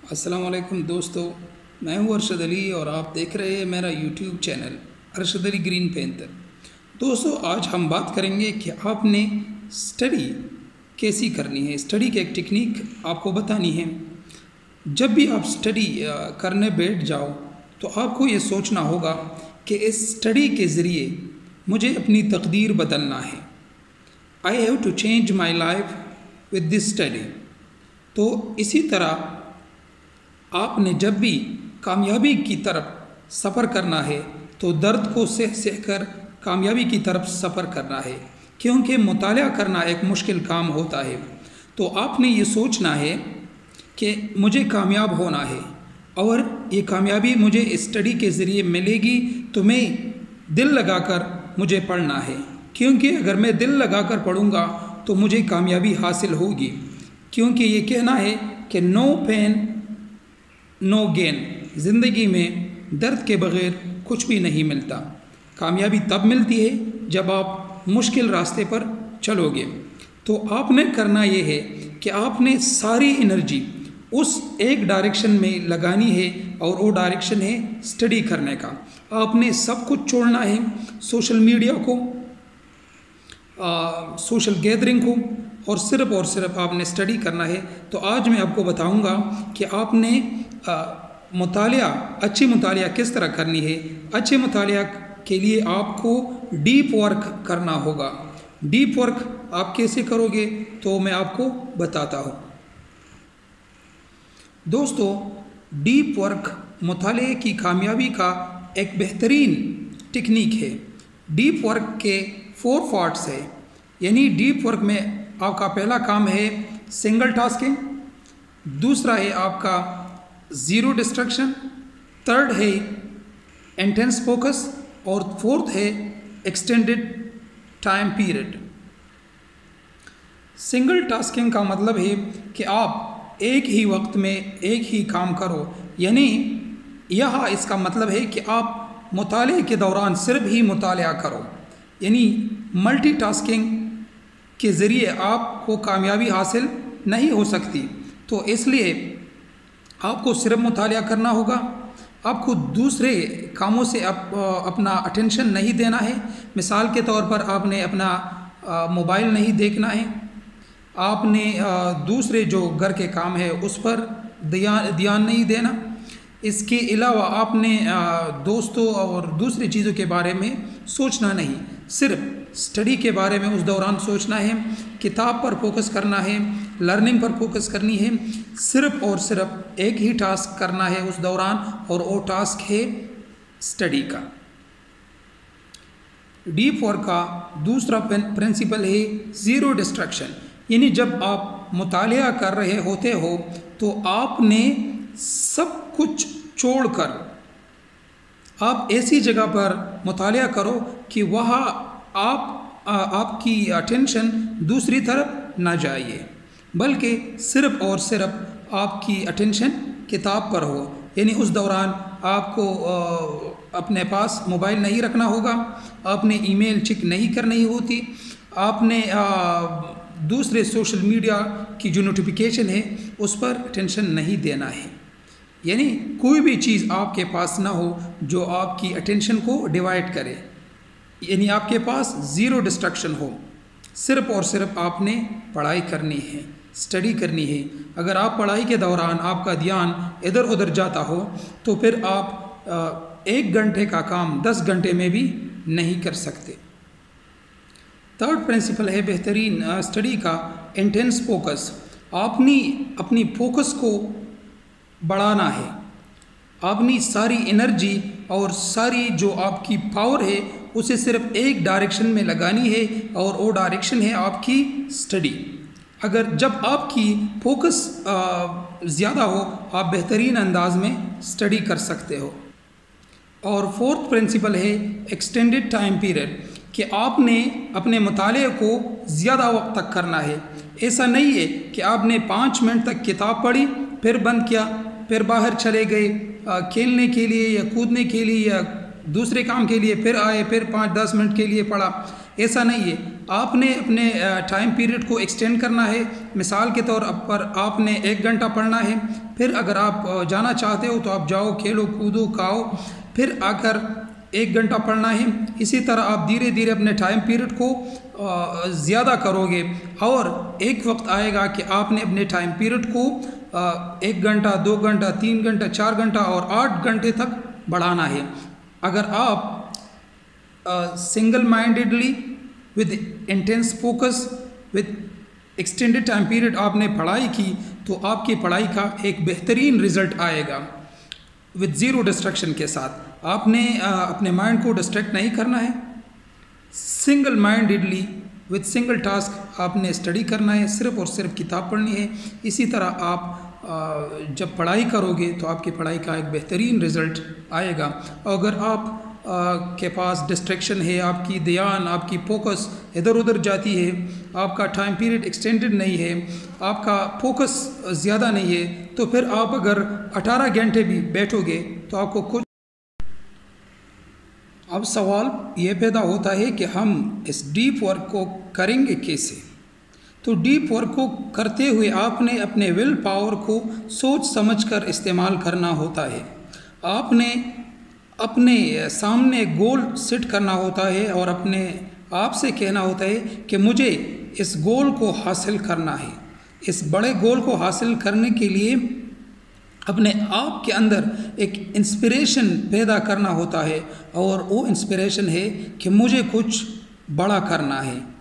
अस्सलाम वालेकुम दोस्तों, मैं हूं अरशद अली और आप देख रहे हैं मेरा YouTube channel Arshad Ali green panther. दोस्तों, आज हम बात करेंगे कि आपने स्टडी कैसी करनी है। स्टडी की एक टेक्निक आपको बतानी है। जब भी आप स्टडी करने बैठ जाओ तो आपको ये सोचना होगा कि इस स्टडी के ज़रिए मुझे अपनी तकदीर बदलना है। I have to change my life with this study. तो इसी तरह आपने जब भी कामयाबी की तरफ सफ़र करना है तो दर्द को सह सह कर कामयाबी की तरफ सफ़र करना है, क्योंकि मुताला करना एक मुश्किल काम होता है। तो आपने ये सोचना है कि मुझे कामयाब होना है और ये कामयाबी मुझे स्टडी के ज़रिए मिलेगी, तो मैं दिल लगाकर मुझे पढ़ना है, क्योंकि अगर मैं दिल लगाकर पढ़ूँगा तो मुझे कामयाबी हासिल होगी। क्योंकि ये कहना है कि नो पेन नो गेन, ज़िंदगी में दर्द के बग़ैर कुछ भी नहीं मिलता। कामयाबी तब मिलती है जब आप मुश्किल रास्ते पर चलोगे। तो आपने करना ये है कि आपने सारी एनर्जी उस एक डायरेक्शन में लगानी है और वो डायरेक्शन है स्टडी करने का। आपने सब कुछ छोड़ना है, सोशल मीडिया को, सोशल गैदरिंग को, और सिर्फ आपने स्टडी करना है। तो आज मैं आपको बताऊंगा कि आपने अच्छी मुतालिया किस तरह करनी है। अच्छे मुतालिया के लिए आपको डीप वर्क करना होगा। डीप वर्क आप कैसे करोगे तो मैं आपको बताता हूँ। दोस्तों, डीप वर्क मुताले की कामयाबी का एक बेहतरीन टेक्निक है। डीप वर्क के 4 पार्ट्स है। यानी डीप वर्क में आपका पहला काम है सिंगल टास्किंग, दूसरा है आपका ज़ीरो डिस्ट्रैक्शन, थर्ड है इंटेंस फोकस और फोर्थ है extended time period. Single tasking का मतलब है कि आप एक ही वक्त में एक ही काम करो। यानी यह इसका मतलब है कि आप मुताले के दौरान सिर्फ ही मुताला करो। यानी मल्टीटास्किंग के ज़रिए आपको कामयाबी हासिल नहीं हो सकती। तो इसलिए आपको सिर्फ मुताला करना होगा। आपको दूसरे कामों से अपना अटेंशन नहीं देना है। मिसाल के तौर पर आपने अपना मोबाइल नहीं देखना है, आपने दूसरे जो घर के काम है उस पर ध्यान नहीं देना। इसके अलावा आपने दोस्तों और दूसरी चीज़ों के बारे में सोचना नहीं, सिर्फ स्टडी के बारे में उस दौरान सोचना है। किताब पर फोकस करना है, लर्निंग पर फोकस करनी है। सिर्फ और सिर्फ एक ही टास्क करना है उस दौरान, और वो टास्क है स्टडी का। डीप वर्क का दूसरा प्रिंसिपल है ज़ीरो डिस्ट्रैक्शन। यानी जब आप मुतालिया कर रहे होते हो तो आपने सब कुछ छोड़कर आप ऐसी जगह पर मुतालिया करो कि वहाँ आपकी अटेंशन दूसरी तरफ ना जाइए, बल्कि सिर्फ और सिर्फ आपकी अटेंशन किताब पर हो। यानी उस दौरान आपको अपने पास मोबाइल नहीं रखना होगा, आपने ईमेल चेक नहीं करनी होती, आपने दूसरे सोशल मीडिया की जो नोटिफिकेशन है उस पर अटेंशन नहीं देना है। यानी कोई भी चीज़ आपके पास ना हो जो आपकी अटेंशन को डिवाइड करे। यानी आपके पास ज़ीरो डिस्ट्रैक्शन हो। सिर्फ और सिर्फ आपने पढ़ाई करनी है, स्टडी करनी है। अगर आप पढ़ाई के दौरान आपका ध्यान इधर उधर जाता हो तो फिर आप 1 घंटे का काम 10 घंटे में भी नहीं कर सकते। थर्ड प्रिंसिपल है बेहतरीन स्टडी का इंटेंस फोकस। आपने अपनी फोकस को बढ़ाना है। आपनी सारी एनर्जी और सारी जो आपकी पावर है उसे सिर्फ एक डायरेक्शन में लगानी है, और वो डायरेक्शन है आपकी स्टडी। अगर जब आपकी फोकस ज़्यादा हो आप बेहतरीन अंदाज में स्टडी कर सकते हो। और फोर्थ प्रिंसिपल है एक्सटेंडेड टाइम पीरियड, कि आपने अपने मुताले को ज़्यादा वक्त तक करना है। ऐसा नहीं है कि आपने 5 मिनट तक किताब पढ़ी फिर बंद किया, फिर बाहर चले गए खेलने के लिए या कूदने के लिए या दूसरे काम के लिए, फिर आए फिर 5-10 मिनट के लिए पढ़ा। ऐसा नहीं है। आपने अपने टाइम पीरियड को एक्सटेंड करना है। मिसाल के तौर पर आपने 1 घंटा पढ़ना है, फिर अगर आप जाना चाहते हो तो आप जाओ, खेलो कूदो खाओ, फिर आकर 1 घंटा पढ़ना है। इसी तरह आप धीरे धीरे अपने टाइम पीरियड को ज़्यादा करोगे और एक वक्त आएगा कि आपने अपने टाइम पीरियड को 1 घंटा, 2 घंटा, 3 घंटा, 4 घंटा और 8 घंटे तक बढ़ाना है। अगर आप single mindedly with intense focus with extended time period आपने पढ़ाई की तो आपकी पढ़ाई का एक बेहतरीन रिज़ल्ट आएगा विद ज़ीरो डिस्ट्रैक्शन के साथ। आपने अपने माइंड को डिस्ट्रैक्ट नहीं करना है। Single mindedly with single task आपने स्टडी करना है, सिर्फ़ और सिर्फ किताब पढ़नी है। इसी तरह आप जब पढ़ाई करोगे तो आपकी पढ़ाई का एक बेहतरीन रिज़ल्ट आएगा। अगर आप के पास डिस्ट्रैक्शन है, आपकी ध्यान, आपकी फोकस इधर उधर जाती है, आपका टाइम पीरियड एक्सटेंडेड नहीं है, आपका फोकस ज़्यादा नहीं है, तो फिर आप अगर 18 घंटे भी बैठोगे तो आपको कुछ। अब सवाल ये पैदा होता है कि हम इस डीप वर्क को करेंगे कैसे। तो डीप वर्क को करते हुए आपने अपने विल पावर को सोच समझकर इस्तेमाल करना होता है। आपने अपने सामने गोल सेट करना होता है और अपने आप से कहना होता है कि मुझे इस गोल को हासिल करना है। इस बड़े गोल को हासिल करने के लिए अपने आप के अंदर एक इंस्पिरेशन पैदा करना होता है और वो इंस्पिरेशन है कि मुझे कुछ बड़ा करना है।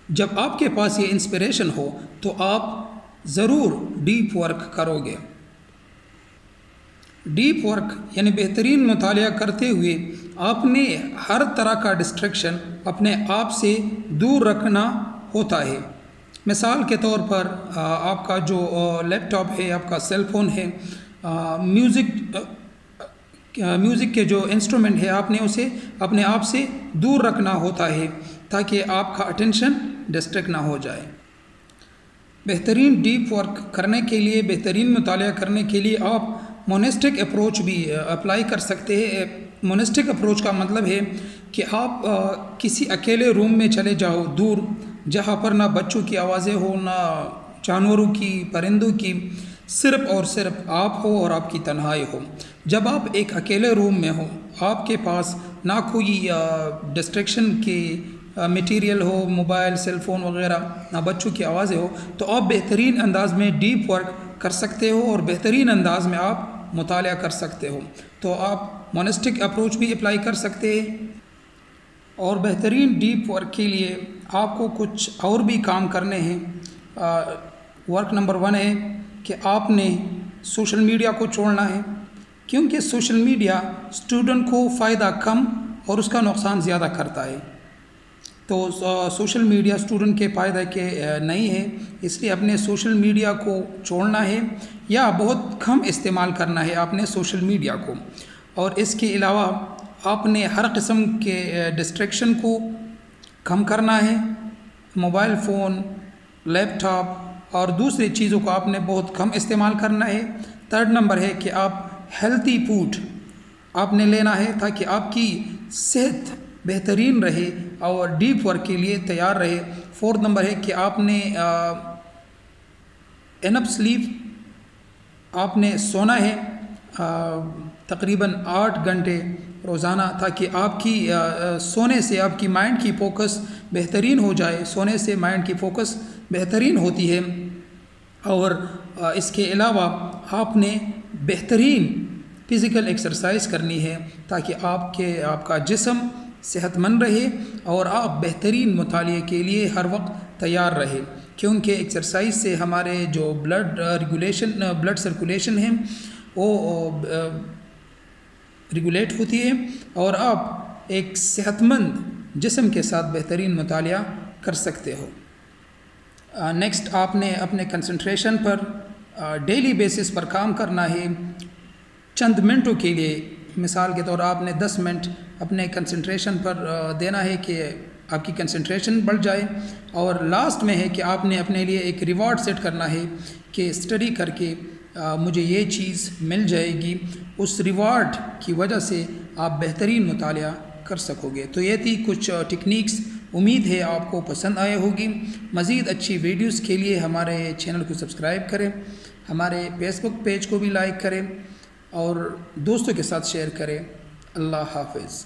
जब आपके पास ये इंस्पिरेशन हो तो आप ज़रूर डीप वर्क करोगे। डीप वर्क यानी बेहतरीन मुतालिया करते हुए आपने हर तरह का डिस्ट्रैक्शन अपने आप से दूर रखना होता है। मिसाल के तौर पर आपका जो लैपटॉप है, आपका सेल फ़ोन है, म्यूज़िक के जो इंस्ट्रूमेंट है, आपने उसे अपने आप से दूर रखना होता है ताकि आपका अटेंशन डिस्ट्रैक्ट ना हो जाए। बेहतरीन डीप वर्क करने के लिए, बेहतरीन मुतालिया करने के लिए आप मोनेस्टिक अप्रोच भी अप्लाई कर सकते हैं। मोनेस्टिक अप्रोच का मतलब है कि आप किसी अकेले रूम में चले जाओ दूर, जहाँ पर ना बच्चों की आवाज़ें हो, ना जानवरों की, परिंदों की, सिर्फ़ और सिर्फ आप हो और आपकी तन्हाई हो। जब आप एक अकेले रूम में हो, आपके पास ना कोई डिस्ट्रैक्शन के मटेरियल हो, मोबाइल, सेल फ़ोन वगैरह, ना बच्चों की आवाज़ें हो, तो आप बेहतरीन अंदाज में डीप वर्क कर सकते हो और बेहतरीन अंदाज में आप मुतालिया कर सकते हो। तो आप मोनेस्टिक अप्रोच भी अप्लाई कर सकते हैं। और बेहतरीन डीप वर्क के लिए आपको कुछ और भी काम करने हैं। वर्क नंबर 1 है कि आपने सोशल मीडिया को छोड़ना है, क्योंकि सोशल मीडिया स्टूडेंट को फ़ायदा कम और उसका नुकसान ज़्यादा करता है। तो सोशल मीडिया स्टूडेंट के फ़ायदे के नहीं है, इसलिए अपने सोशल मीडिया को छोड़ना है या बहुत कम इस्तेमाल करना है आपने सोशल मीडिया को। और इसके अलावा आपने हर किस्म के डिस्ट्रैक्शन को कम करना है। मोबाइल फ़ोन, लैपटॉप और दूसरी चीज़ों को आपने बहुत कम इस्तेमाल करना है। 3rd नंबर है कि आप हेल्थी फूड आपने लेना है ताकि आपकी सेहत बेहतरीन रहे और डीप वर्क के लिए तैयार रहे। 4th नंबर है कि आपने इनफ स्लीप आपने सोना है तकरीबन 8 घंटे रोज़ाना, ताकि आपकी सोने से आपकी माइंड की फ़ोकस बेहतरीन हो जाए। सोने से माइंड की फ़ोकस बेहतरीन होती है। और इसके अलावा आपने बेहतरीन फ़िज़िकल एक्सरसाइज करनी है ताकि आपका जिस्म सेहतमंद रहे और आप बेहतरीन मुतालिए के लिए हर वक्त तैयार रहे, क्योंकि एक्सरसाइज से हमारे जो ब्लड सर्कुलेशन है वो रेगुलेट होती है और आप एक सेहतमंद जिस्म के साथ बेहतरीन मुतालिया कर सकते हो। नेक्स्ट, आपने अपने कंसंट्रेशन पर डेली बेसिस पर काम करना है। चंद मिनटों के लिए, मिसाल के तौर आपने 10 मिनट अपने कंसंट्रेशन पर देना है कि आपकी कंसंट्रेशन बढ़ जाए। और लास्ट में है कि आपने अपने लिए एक रिवॉर्ड सेट करना है कि स्टडी करके मुझे ये चीज़ मिल जाएगी। उस रिवॉर्ड की वजह से आप बेहतरीन मुतालिया कर सकोगे। तो ये थी कुछ टेक्निक्स उम्मीद है आपको पसंद आया होगी। मज़ीद अच्छी वीडियोस के लिए हमारे चैनल को सब्सक्राइब करें, हमारे फेसबुक पेज को भी लाइक करें और दोस्तों के साथ शेयर करें। अल्लाह हाफ़िज़।